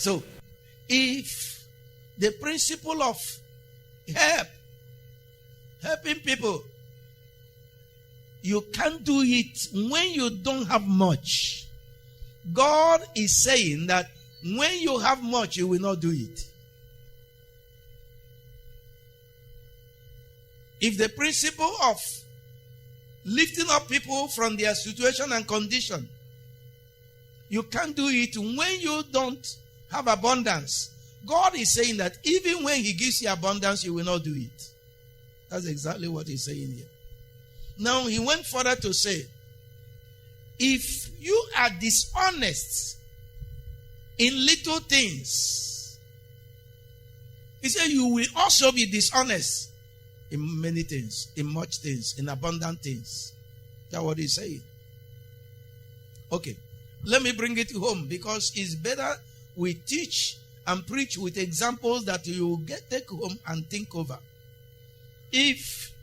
So, if the principle of helping people, you can't do it when you don't have much. God is saying that when you have much, you will not do it. If the principle of lifting up people from their situation and condition, you can't do it when you don't have abundance. God is saying that even when he gives you abundance, you will not do it. That's exactly what he's saying here. Now, he went further to say, if you are dishonest in little things, he said you will also be dishonest in many things, in much things, in abundant things. That's what he's saying. Okay, let me bring it home, because it's better we teach and preach with examples that you will take home and think over. If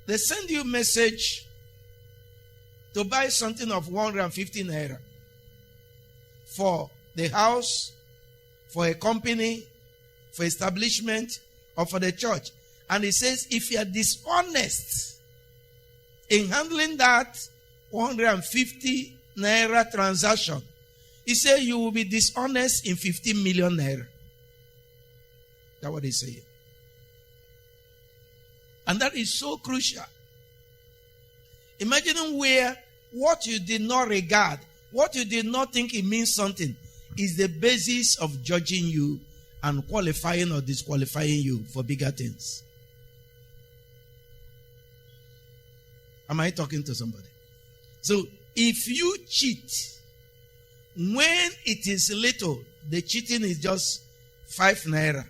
they send you a message to buy something of 150 naira for the house, for a company, for establishment, or for the church, and it says if you are dishonest in handling that 150 naira transaction, he said you will be dishonest in 15 million naira. That's what he's saying. And that is so crucial. Imagine where what you did not regard, what you did not think it means something, is the basis of judging you and qualifying or disqualifying you for bigger things. Am I talking to somebody? So, if you cheat, when it is little, the cheating is just 5 naira,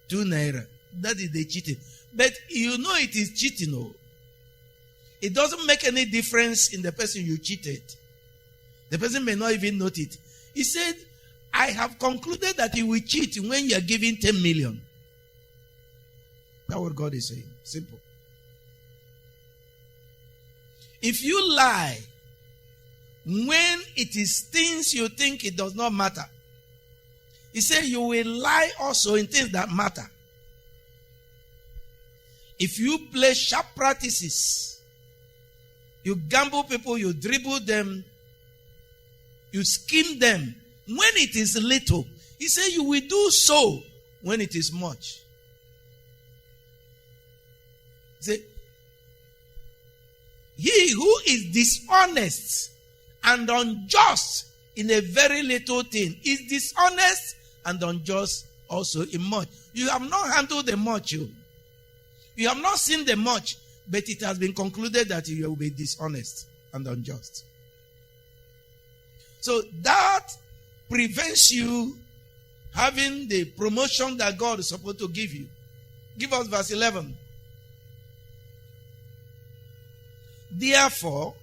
2 naira. That is the cheating. But you know it is cheating. Oh. It doesn't make any difference in the person you cheated. The person may not even note it. He said, I have concluded that you will cheat when you are giving 10 million. That's what God is saying. Simple. If you lie when it is things you think it does not matter, he said you will lie also in things that matter. If you play sharp practices, you gamble people, you dribble them, you scheme them, when it is little, he said you will do so when it is much. He said, he who is dishonest and unjust in a very little thing is dishonest and unjust also in much. You have not handled the much. You have not seen the much, but it has been concluded that you will be dishonest and unjust. So that prevents you having the promotion that God is supposed to give you. Give us verse 11. Therefore,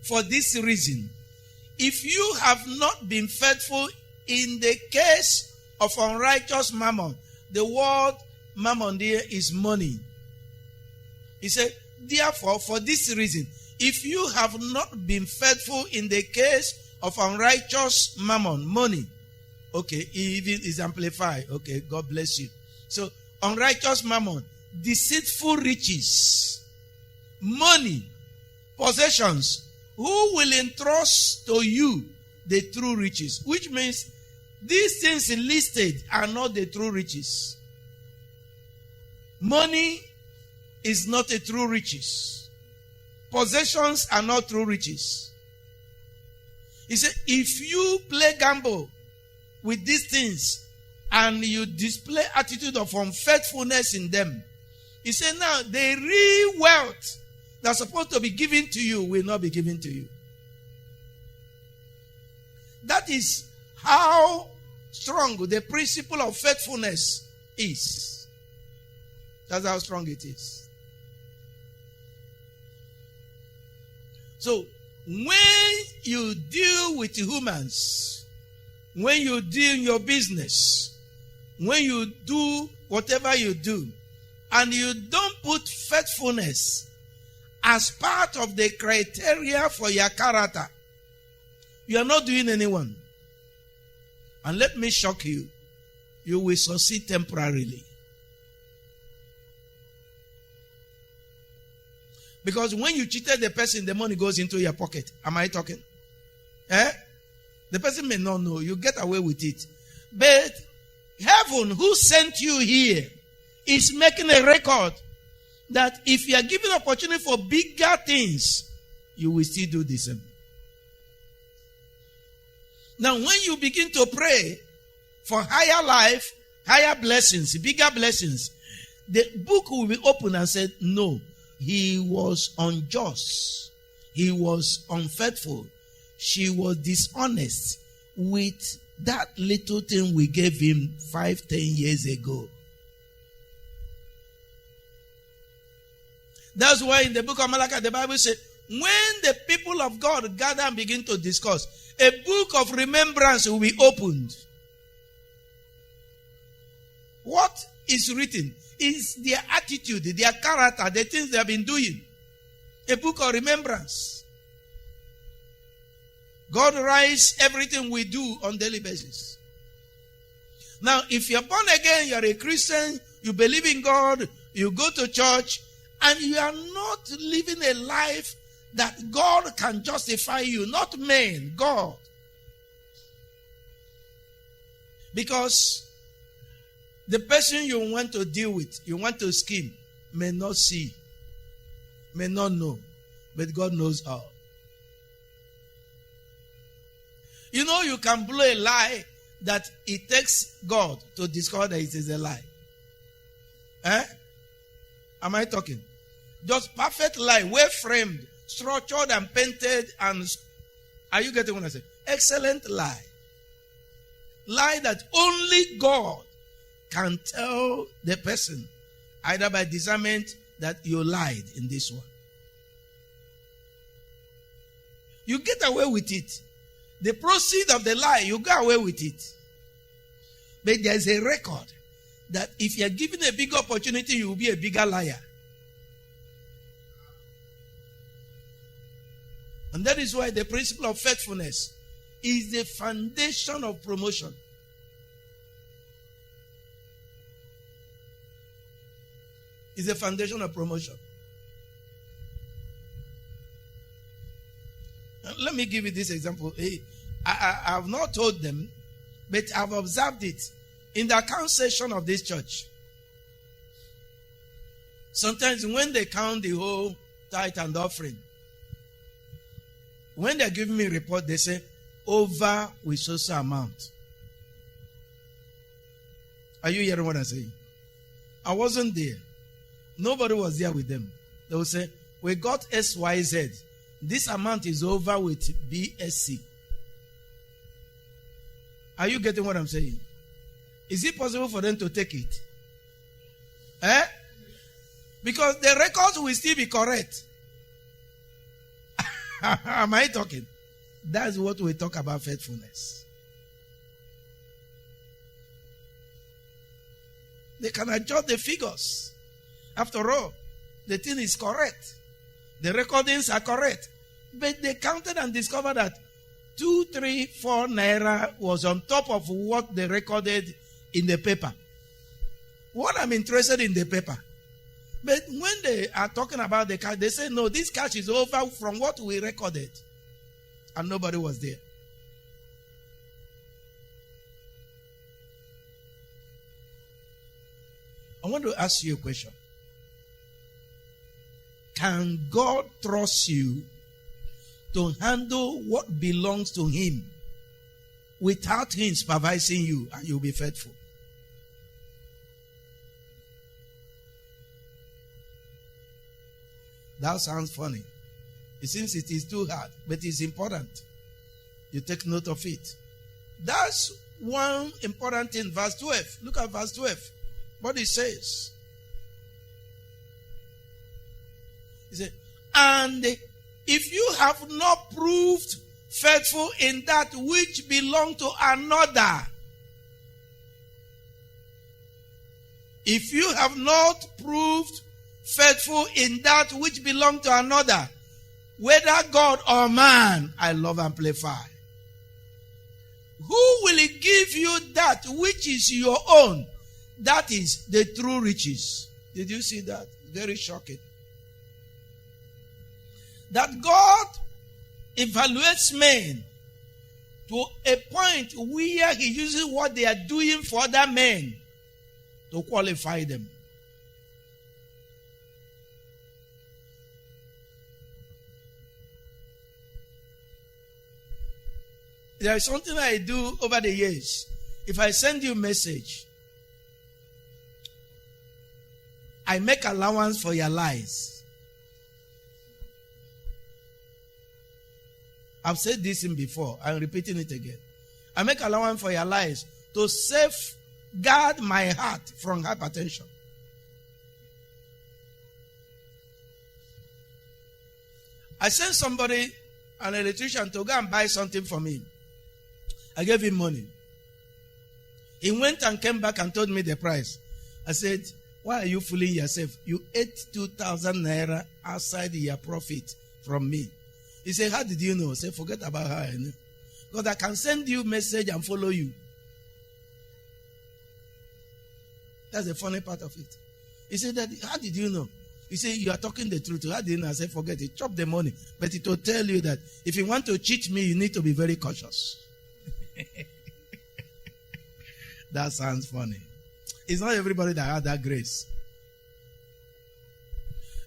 for this reason, if you have not been faithful in the case of unrighteous mammon, the word mammon there is money. He said, therefore, for this reason, if you have not been faithful in the case of unrighteous mammon, money. Okay, it is amplified. Okay, God bless you. So, unrighteous mammon, deceitful riches, money, possessions. Who will entrust to you the true riches? Which means these things listed are not the true riches. Money is not a true riches. Possessions are not true riches. He said, if you play gamble with these things and you display attitude of unfaithfulness in them, he said, now the real wealth that's supposed to be given to you will not be given to you. That is how strong the principle of faithfulness is. That's how strong it is. So, when you deal with humans, when you deal in your business, when you do whatever you do, and you don't put faithfulness as part of the criteria for your character, you are not doing anyone. And let me shock you. You will succeed temporarily. Because when you cheated the person, the money goes into your pocket. Am I talking? The person may not know. You get away with it. But heaven, who sent you here, is making a record that if you are given opportunity for bigger things, you will still do the same. Now, when you begin to pray for higher life, higher blessings, bigger blessings, the book will be open and said, no, he was unjust. He was unfaithful. She was dishonest with that little thing we gave him 5-10 years ago. That's why in the book of Malachi, the Bible says, when the people of God gather and begin to discuss, a book of remembrance will be opened. What is written is their attitude, their character, the things they have been doing. A book of remembrance. God writes everything we do on a daily basis. Now, if you're born again, you're a Christian, you believe in God, you go to church, and you are not living a life that God can justify you, not men, God. Because the person you want to deal with, you want to scheme, may not see, may not know, but God knows all. You know, you can blow a lie that it takes God to discover that it is a lie. Am I talking? Just perfect lie, well framed, structured and painted, and are you getting what I say? Excellent lie. Lie that only God can tell the person, either by discernment, that you lied in this one. You get away with it. The proceeds of the lie, you go away with it. But there's a record that if you're given a big opportunity, you will be a bigger liar. And that is why the principle of faithfulness is the foundation of promotion. It's the foundation of promotion. Let me give you this example. I have not told them, but I've observed it in the account section of this church. Sometimes when they count the whole tithe and offering, when they're giving me a report, they say, over with so amount. Are you hearing what I'm saying? I wasn't there. Nobody was there with them. They will say, we got XYZ. This amount is over with BSC. Are you getting what I'm saying? Is it possible for them to take it? Because the records will still be correct. Am I talking? That's what we talk about faithfulness. They can adjust the figures. After all, the thing is correct. The recordings are correct. But they counted and discovered that 2, 3, 4 naira was on top of what they recorded in the paper. What I'm interested in the paper. But when they are talking about the cash, they say, no, this cash is over from what we recorded. And nobody was there. I want to ask you a question. Can God trust you to handle what belongs to Him without Him supervising you, and you'll be faithful? That sounds funny. It seems it is too hard, but it's important. You take note of it. That's one important thing. Verse 12. Look at verse 12. What it says. He said, and if you have not proved faithful in that which belong to another, if you have not proved faithful in that which belong to another, whether God or man, I love amplify. Who will give you that which is your own? That is the true riches. Did you see that? Very shocking. That God evaluates men to a point where he uses what they are doing for other men to qualify them. There is something I do over the years. If I send you a message, I make allowance for your lies. I've said this in before. I'm repeating it again. I make allowance for your lies to safeguard my heart from hypertension. I sent somebody, an electrician, to go and buy something for me. I gave him money. He went and came back and told me the price. I said, why are you fooling yourself? You ate 2,000 naira outside your profit from me. He said, how did you know? I said, forget about how I know. Because I can send you a message and follow you. That's the funny part of it. He said, that, how did you know? He said, you are talking the truth. How did you know? I said, forget it. Chop the money. But it will tell you that if you want to cheat me, you need to be very cautious. That sounds funny. It's not everybody that has that grace.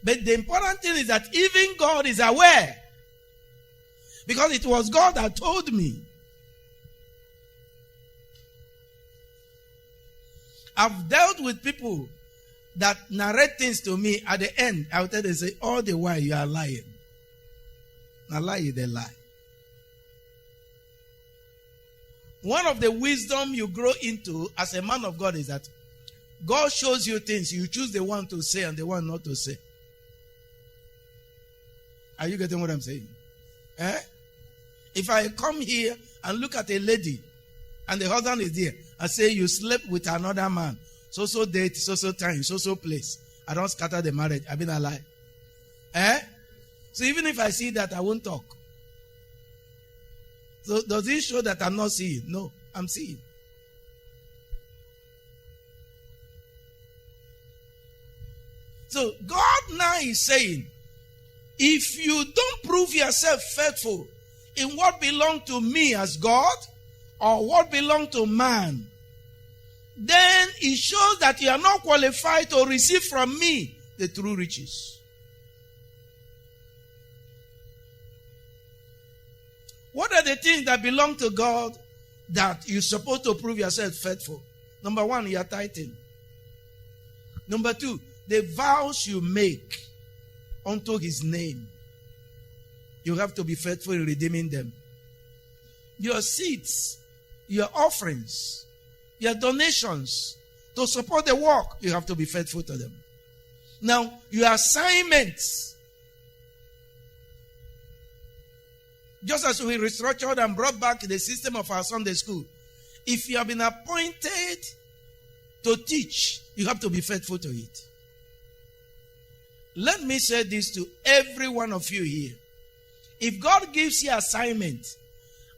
But the important thing is that even God is aware. Because it was God that told me. I've dealt with people that narrate things to me. At the end, I will tell them, say, all the while you are lying. Now lie is a lie. One of the wisdom you grow into as a man of God is that God shows you things. You choose the one to say and the one not to say. Are you getting what I'm saying? Eh? If I come here and look at a lady and the husband is there, I say you slept with another man, so date, so time, so place. I don't scatter the marriage. I've been alive. Eh? So even if I see that, I won't talk. So does it show that I'm not seeing? No, I'm seeing. So God now is saying, if you don't prove yourself faithful in what belongs to me as God or what belongs to man, then it shows that you are not qualified to receive from me the true riches. What are the things that belong to God that you're supposed to prove yourself faithful? Number one, your tithing. Number two, the vows you make unto his name. You have to be faithful in redeeming them. Your seeds, your offerings, your donations to support the work, you have to be faithful to them. Now, your assignments, just as we restructured and brought back the system of our Sunday school, if you have been appointed to teach, you have to be faithful to it. Let me say this to every one of you here. If God gives you assignment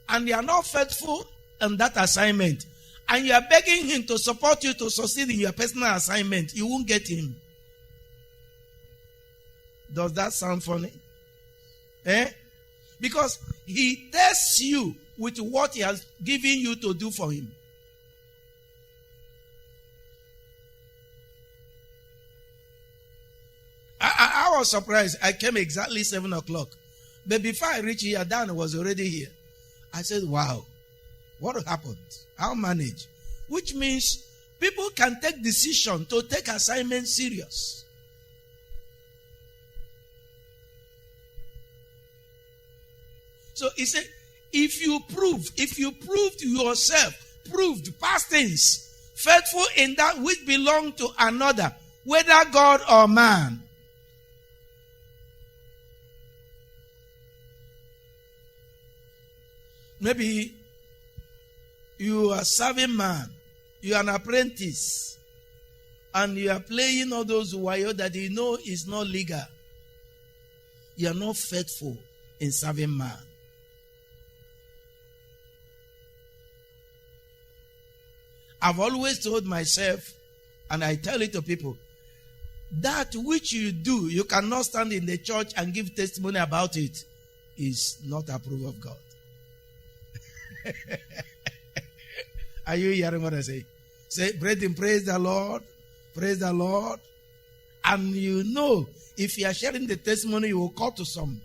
and you are not faithful in that assignment and you are begging him to support you to succeed in your personal assignment, you won't get him. Does that sound funny? Eh? Because he tests you with what he has given you to do for him. I was surprised. I came exactly 7 o'clock. But before I reached here, Dan was already here. I said, wow, what happened? How manage? Which means people can take decision to take assignment serious. So he said, if you proved yourself, proved past tense, faithful in that which belong to another, whether God or man. Maybe you are serving man, you are an apprentice, and you are playing all those wayo that you know is not legal. You are not faithful in serving man. I've always told myself, and I tell it to people, that which you do, you cannot stand in the church and give testimony about it, is not approved of God. Are you hearing what I say? Say, brethren, praise the Lord. Praise the Lord. And you know, if you are sharing the testimony, you will call to some.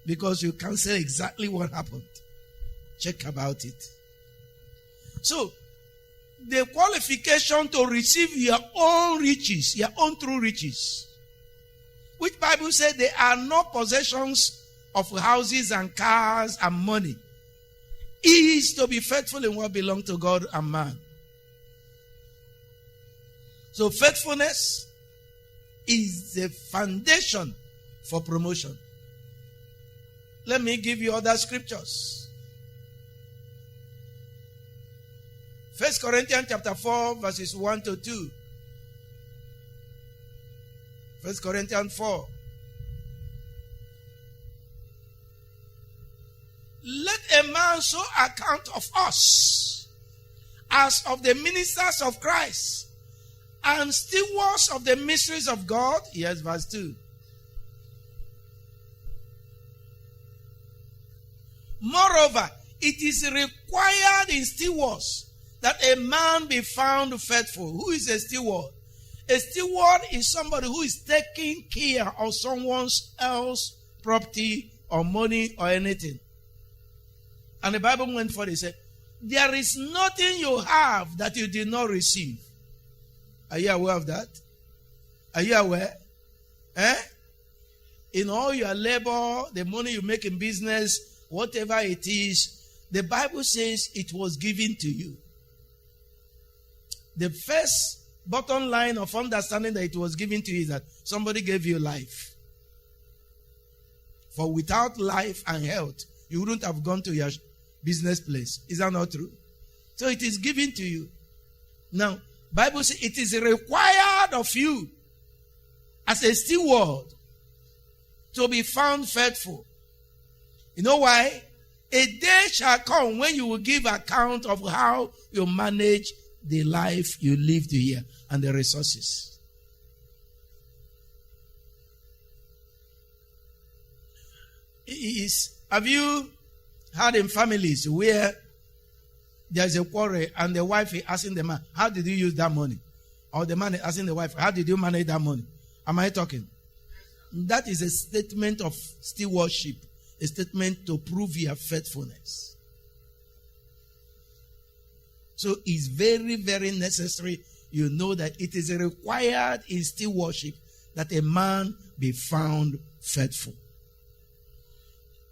Because you can't say exactly what happened. Check about it. So, the qualification to receive your own riches, your own true riches, which Bible said they are not possessions of houses and cars and money, is to be faithful in what belongs to God and man. So faithfulness is the foundation for promotion. Let me give you other scriptures. 1 Corinthians chapter 4 verses 1 to 2. 1 Corinthians 4. Let a man so account of us as of the ministers of Christ and stewards of the mysteries of God. Yes, verse 2. Moreover, it is required in stewards that a man be found faithful. Who is a steward? A steward is somebody who is taking care of someone else's property or money or anything. And the Bible went for it, said, there is nothing you have that you did not receive. Are you aware of that? Are you aware? In all your labor, the money you make in business, whatever it is, the Bible says it was given to you. The first bottom line of understanding that it was given to you is that somebody gave you life. For without life and health, you wouldn't have gone to your business place. Is that not true? So it is given to you. Now, Bible says it is required of you as a steward to be found faithful. You know why? A day shall come when you will give account of how you manage the life you lived here and the resources. Have you had in families where there's a quarrel and the wife is asking the man, how did you use that money? Or the man is asking the wife, how did you manage that money? Am I talking? That is a statement of stewardship, a statement to prove your faithfulness. So it's very, very necessary you know that it is required in stewardship that a man be found faithful.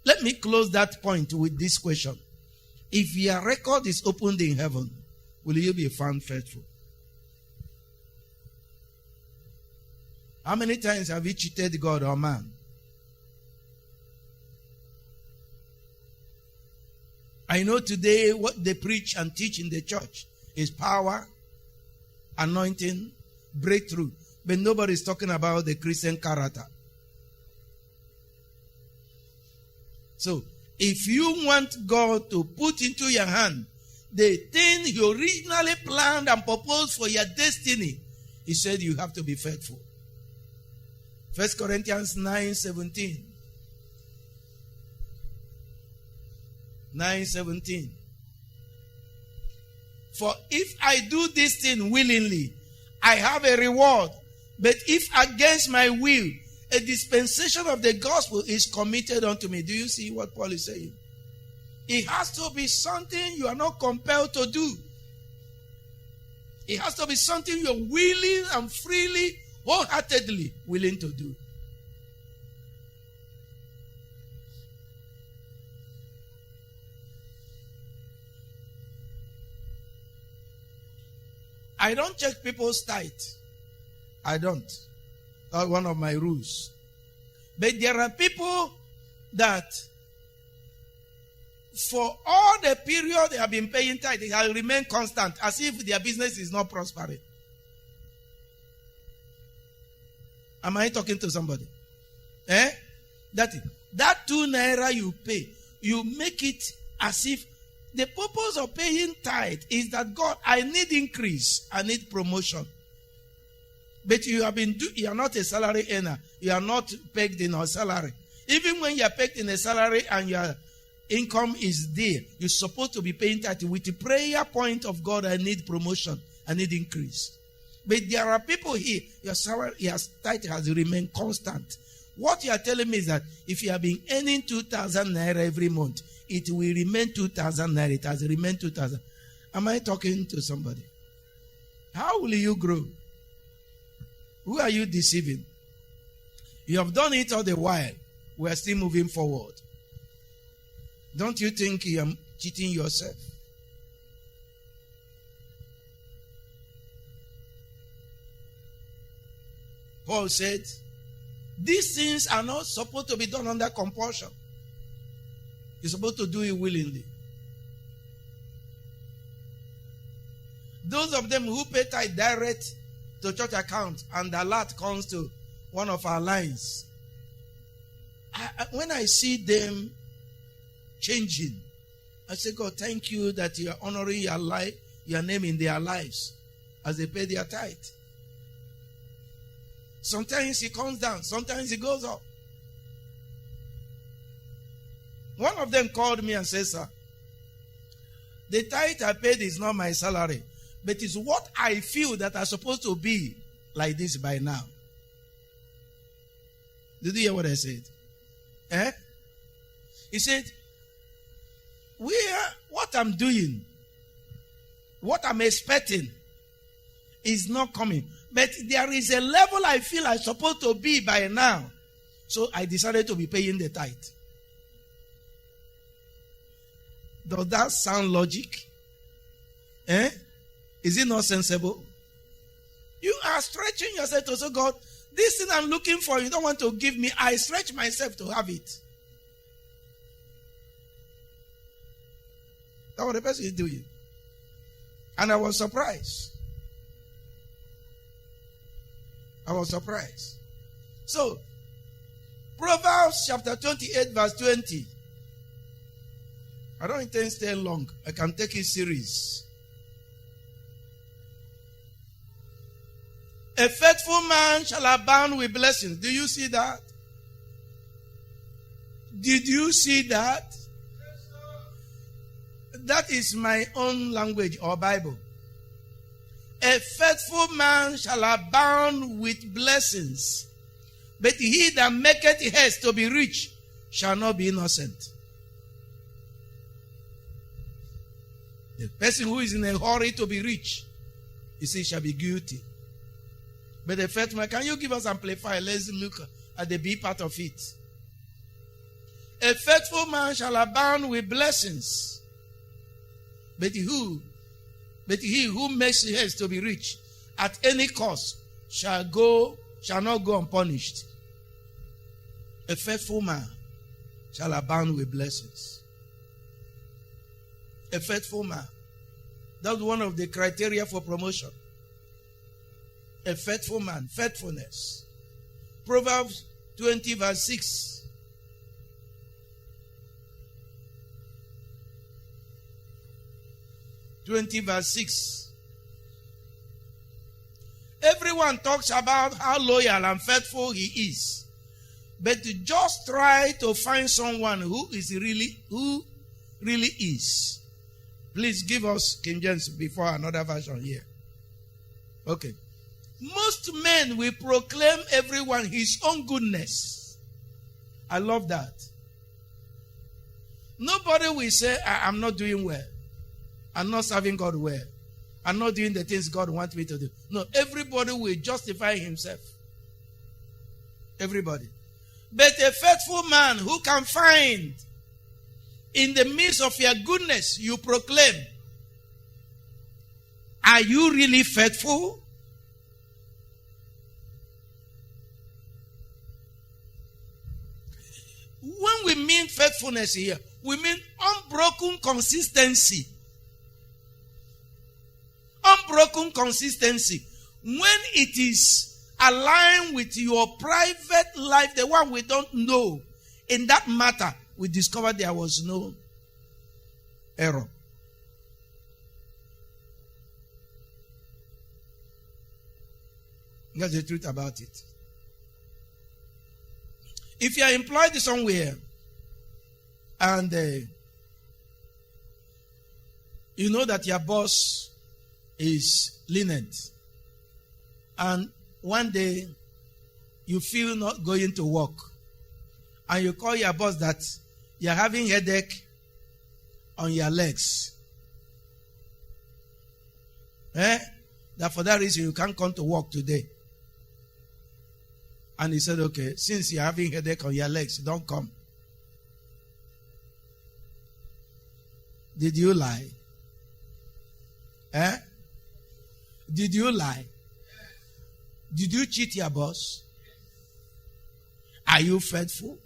Let me close that point with this question. If your record is opened in heaven, will you be found faithful? How many times have you cheated God or man? I know today what they preach and teach in the church is power, anointing, breakthrough. But nobody is talking about the Christian character. So, if you want God to put into your hand the thing He originally planned and proposed for your destiny, He said you have to be faithful. 1 Corinthians 9:17. 9:17. For if I do this thing willingly, I have a reward. But if against my will, a dispensation of the gospel is committed unto me. Do you see what Paul is saying? It has to be something you are not compelled to do. It has to be something you're willing and freely, wholeheartedly willing to do. I don't check people's tithe. I don't. That's one of my rules. But there are people that for all the period they have been paying tithe, they have remained constant as if their business is not prospering. Am I talking to somebody? That 2 naira you pay, you make it as if The purpose of paying tithe is that God, I need increase, I need promotion. But you are not a salary earner. You are not pegged in a salary. Even when you are pegged in a salary and your income is there, you're supposed to be paying tithe with the prayer point of God. I need promotion, I need increase. But there are people here, your salary, your tithe has remained constant. What you are telling me is that if you have been earning 2,000 naira every month, it will remain 2,000 naira. It has remained 2,000. Am I talking to somebody? How will you grow? Who are you deceiving? You have done it all the while. We are still moving forward. Don't you think you are cheating yourself? Paul said, these things are not supposed to be done under compulsion. You're supposed to do it willingly. Those of them who pay tithe direct to church account and the alert comes to one of our lines, when I see them changing, I say, God, thank you that you are honoring your life, your name in their lives as they pay their tithe. Sometimes it comes down, sometimes it goes up. One of them called me and said, sir, the tithe I paid is not my salary, but it's what I feel that I'm supposed to be like this by now. Did you hear what I said? He said, what I'm doing, what I'm expecting is not coming. But there is a level I feel I'm supposed to be by now. So I decided to be paying the tithe. Does that sound logic? Is it not sensible? You are stretching yourself to say, God, this thing I'm looking for, you don't want to give me. I stretch myself to have it. That's what the person is doing. And I was surprised. So, Proverbs chapter 28 verse 20. I don't intend to stay long. I can take it serious. A faithful man shall abound with blessings. Do you see that? Did you see that? That is my own language or Bible. A faithful man shall abound with blessings, but he that maketh haste to be rich shall not be innocent. The person who is in a hurry to be rich, you see, shall be guilty. But the faithful man, can you give us amplifier? Let's look at the B part of it. A faithful man shall abound with blessings, but he who makes haste to be rich at any cost shall not go unpunished. A faithful man shall abound with blessings. A faithful man. That's one of the criteria for promotion. A faithful man, faithfulness. Proverbs 20 verse 6. Everyone talks about how loyal and faithful he is. But just try to find someone who really is. Please give us King James before another version here. Okay. Most men will proclaim everyone his own goodness. I love that. Nobody will say, I'm not doing well. I'm not serving God well. I'm not doing the things God wants me to do. No, everybody will justify himself. Everybody. But a faithful man who can find in the midst of your goodness, you proclaim, are you really faithful? When we mean faithfulness here, we mean unbroken consistency. Unbroken consistency. When it is aligned with your private life, the one we don't know, in that matter, we discovered there was no error. That's the truth about it. If you are employed somewhere and you know that your boss is lenient, and one day you feel not going to work, and you call your boss that you're having headache on your legs, that for that reason you can't come to work today. And he said, okay, since you're having headache on your legs, don't come. Did you lie? Did you lie? Did you cheat your boss? Are you faithful?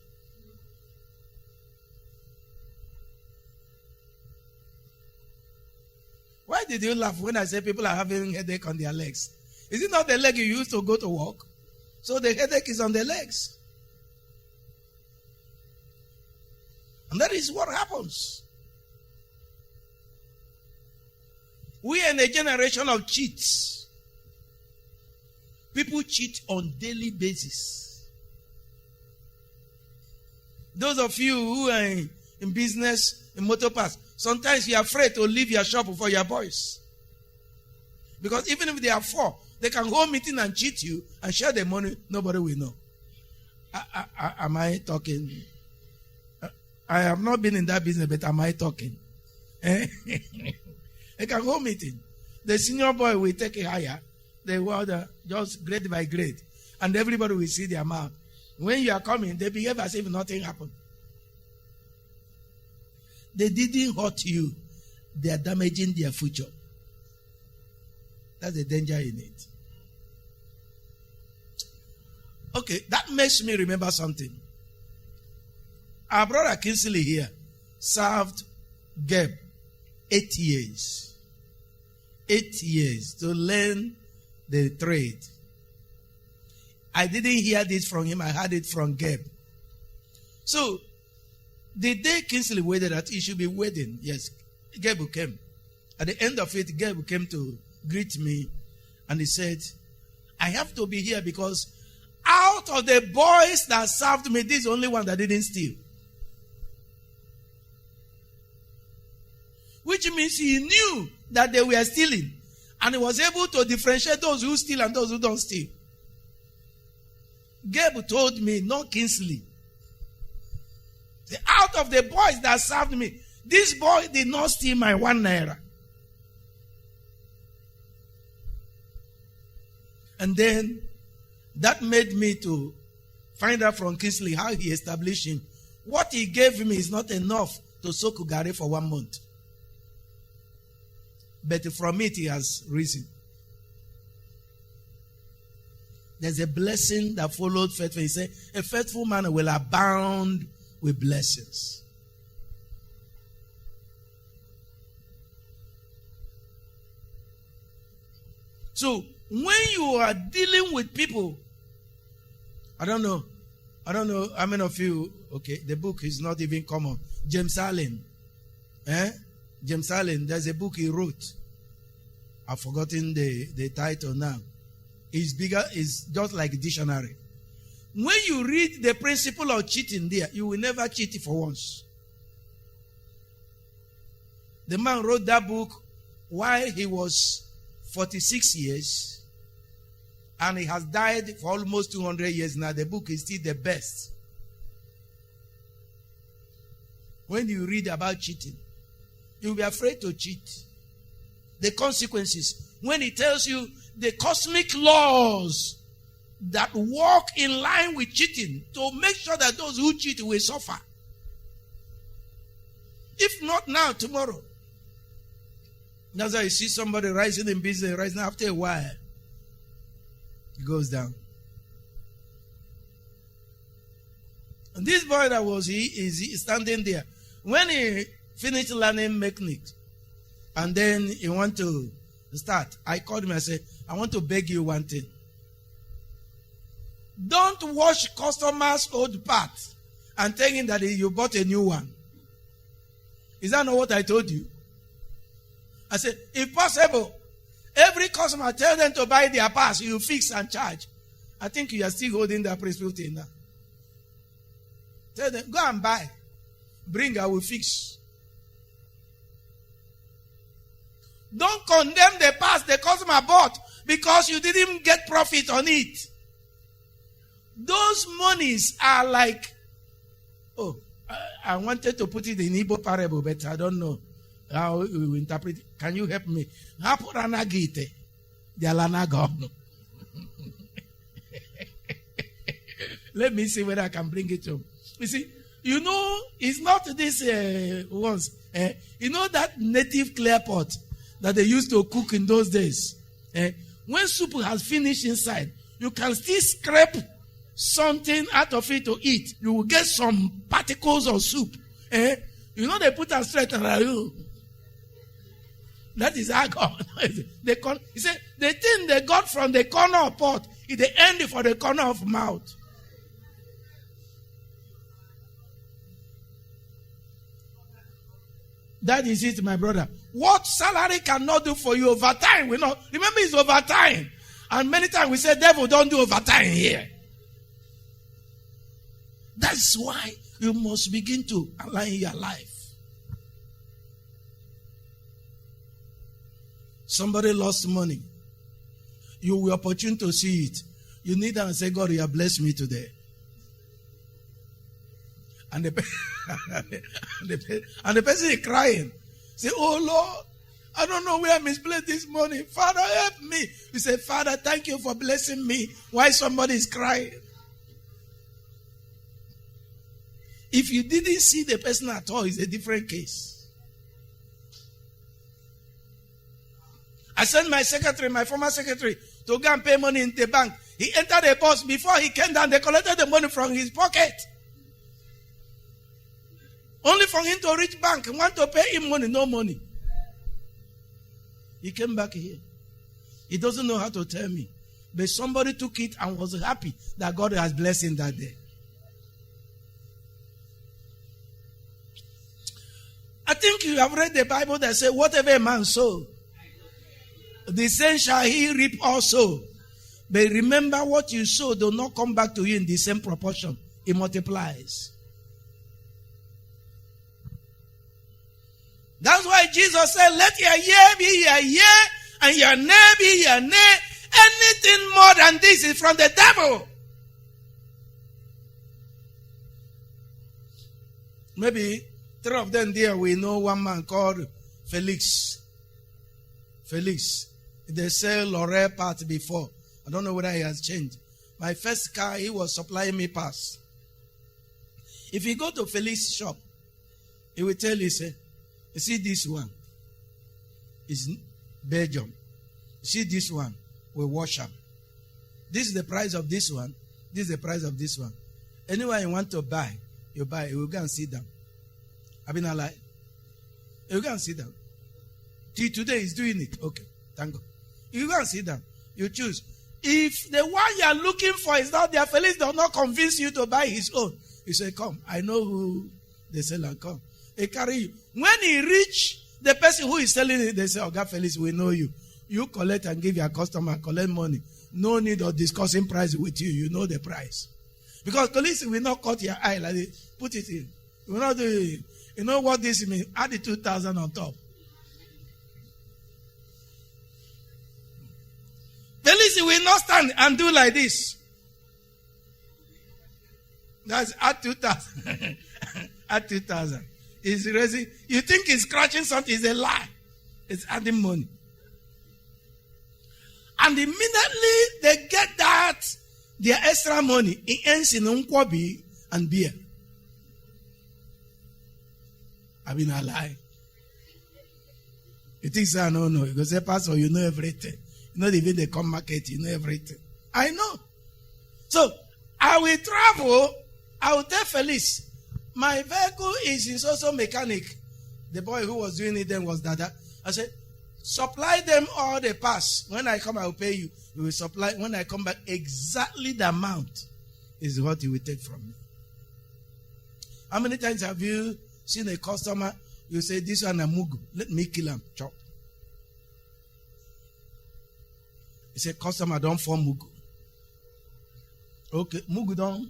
Why did you laugh when I say people are having headache on their legs? Is it not the leg you used to go to work? So the headache is on the legs. And that is what happens. We are in a generation of cheats. People cheat on daily basis. Those of you who are in business, in motor parts, sometimes you are afraid to leave your shop for your boys. Because even if they are 4, they can hold meeting and cheat you and share the money. Nobody will know. Am I talking? I have not been in that business, but am I talking? They can hold meeting. The senior boy will take it higher. They will just grade by grade. And everybody will see their mouth. When you are coming, they behave as if nothing happened. They didn't hurt you. They are damaging their future. That's the danger in it. Okay, that makes me remember something. Our brother Kinsley here served Geb 8 years. 8 years to learn the trade. I didn't hear this from him. I heard it from Geb. So, the day Kinsley waited that he should be waiting, yes, Geb came. At the end of it, Geb came to greet me and he said, I have to be here because out of the boys that served me, this is the only one that didn't steal. Which means he knew that they were stealing. And he was able to differentiate those who steal and those who don't steal. Gabe told me, not Kinsley. Out of the boys that served me, this boy did not steal my 1 naira. And then that made me to find out from Kinsley how he established him. What he gave me is not enough to soak Gary for 1 month. But from it he has risen. There's a blessing that followed faithful. He said, a faithful man will abound with blessings. So, when you are dealing with people, I don't know how many of you, okay, the book is not even common. James Allen. James Allen, there's a book he wrote. I've forgotten the title now. It's bigger, it's just like a dictionary. When you read the principle of cheating there, you will never cheat for once. The man wrote that book while he was 46 years, and he has died for almost 200 years now. The book is still the best. When you read about cheating, you'll be afraid to cheat. The consequences. When he tells you the cosmic laws that work in line with cheating to make sure that those who cheat will suffer. If not now, tomorrow. That's why you see somebody rising in business, rising after a while. It goes down. And this boy that was, he is standing there. When he finished learning mechanics, and then he want to start, I called him and said, I want to beg you one thing. Don't wash customers' old parts and tell him that you bought a new one. Is that not what I told you? I said, if possible, Every customer, tell them to buy their pass. You fix and charge. I think you are still holding that prescription now. Tell them, go and buy. Bring, I will fix. Don't condemn the pass the customer bought because you didn't get profit on it. Those monies are like, I wanted to put it in Igbo parable, but I don't know how we will interpret it. Can you help me? Let me see whether I can bring it home. You see, it's not this ones. You know that native clear pot that they used to cook in those days? When soup has finished inside, you can still scrape something out of it to eat. You will get some particles of soup. They put them straight around you. That is how God. He said, the thing they got from the corner of pot is the end for the corner of mouth. That is it, my brother. What salary cannot do for you overtime, we know. Remember, it's overtime. And many times we say, devil, don't do overtime here. That's why you must begin to align your life. Somebody lost money. You will opportune to see it. You need to say, God, you have blessed me today. And the person is crying. Say, oh Lord, I don't know where I misplaced this money. Father, help me. You say, Father, thank you for blessing me. Why somebody is crying? If you didn't see the person at all, it's a different case. I sent my former secretary, to go and pay money in the bank. He entered the bus. Before he came down, they collected the money from his pocket. Only for him to reach bank and want to pay him money, no money. He came back here. He doesn't know how to tell me. But somebody took it and was happy that God has blessed him that day. I think you have read the Bible that says, whatever a man sow, the same shall he reap also. But remember, what you sow do not come back to you in the same proportion. It multiplies. That's why Jesus said, let your yea be your yea, and your nay be your nay. Anything more than this is from the devil. Maybe 3 of them there, we know one man called Felix. They sell L'Oreal parts before. I don't know whether he has changed. My first car, he was supplying me parts. If you go to Felix's shop, he will tell you, say, you see this one is Belgium. You see this one, we wash them. This is the price of this one. This is the price of this one. Anyone you want to buy, you buy. You will go and sit down. I've been alive. You will go and sit down. Till today he's doing it. Okay, thank God. You go and sit down. You choose. If the one you are looking for is not there, Felix does not convince you to buy his own. He say, come, I know who the seller, come. He carry you. When he reach the person who is selling it, they say, oh God, Felix, we know you. You collect and give your customer, collect money. No need of discussing price with you. You know the price. Because police will not cut your eye like this. Put it in. You will not do it. You know what this means? Add the 2,000 on top. Police will not stand and do like this. That's add 2,000. Add 2,000. It's raising. You think he's scratching something? It's a lie. It's adding money. And immediately they get that, their extra money, it ends in nkwobi and beer. I've been a lie. You think so? No. You go say, Pastor, you know everything. You know even the come market, you know everything. I know. So, I will travel. I will tell Felix, my vehicle is also mechanic. The boy who was doing it then was Dada. I said, supply them all the parts. When I come, I will pay you. You will supply. When I come back, exactly the amount is what you will take from me. How many times have you seen a customer? You say, this one a mugu. Let me kill him. Chop. said, customer don't for mugu. Okay, mugu don't.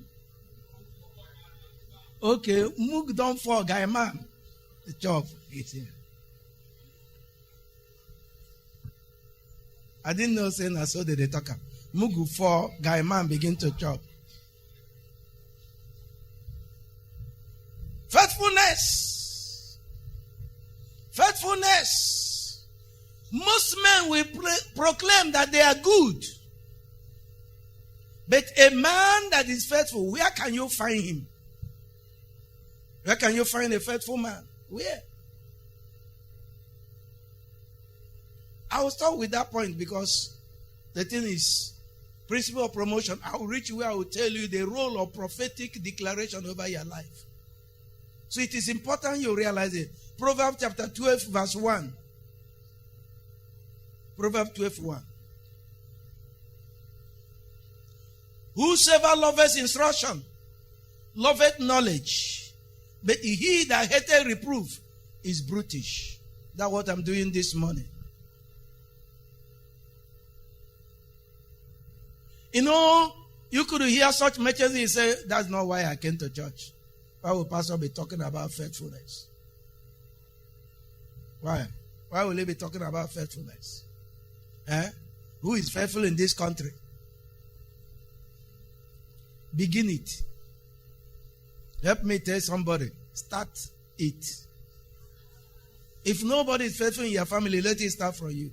Okay, mugu don't for guy man. The job is here. I didn't know saying I saw the talker. Mugu for guy man begin to chop. Faithfulness. Faithfulness. Most men will proclaim that they are good. But a man that is faithful, where can you find him? Where can you find a faithful man? Where? I will start with that point because the thing is, principle of promotion. I will reach where I will tell you the role of prophetic declaration over your life. So it is important you realize it. Proverbs chapter 12 verse 1. Proverbs 12:1. Whosoever loveth instruction, loveth knowledge. But he that hateth reproof is brutish. That's what I'm doing this morning. You know, you could hear such messages and say, that's not why I came to church. Why will pastor be talking about faithfulness? Why? Why will he be talking about faithfulness? Who is faithful in this country? Begin it. Help me tell somebody. Start it. If nobody is faithful in your family, let it start from you.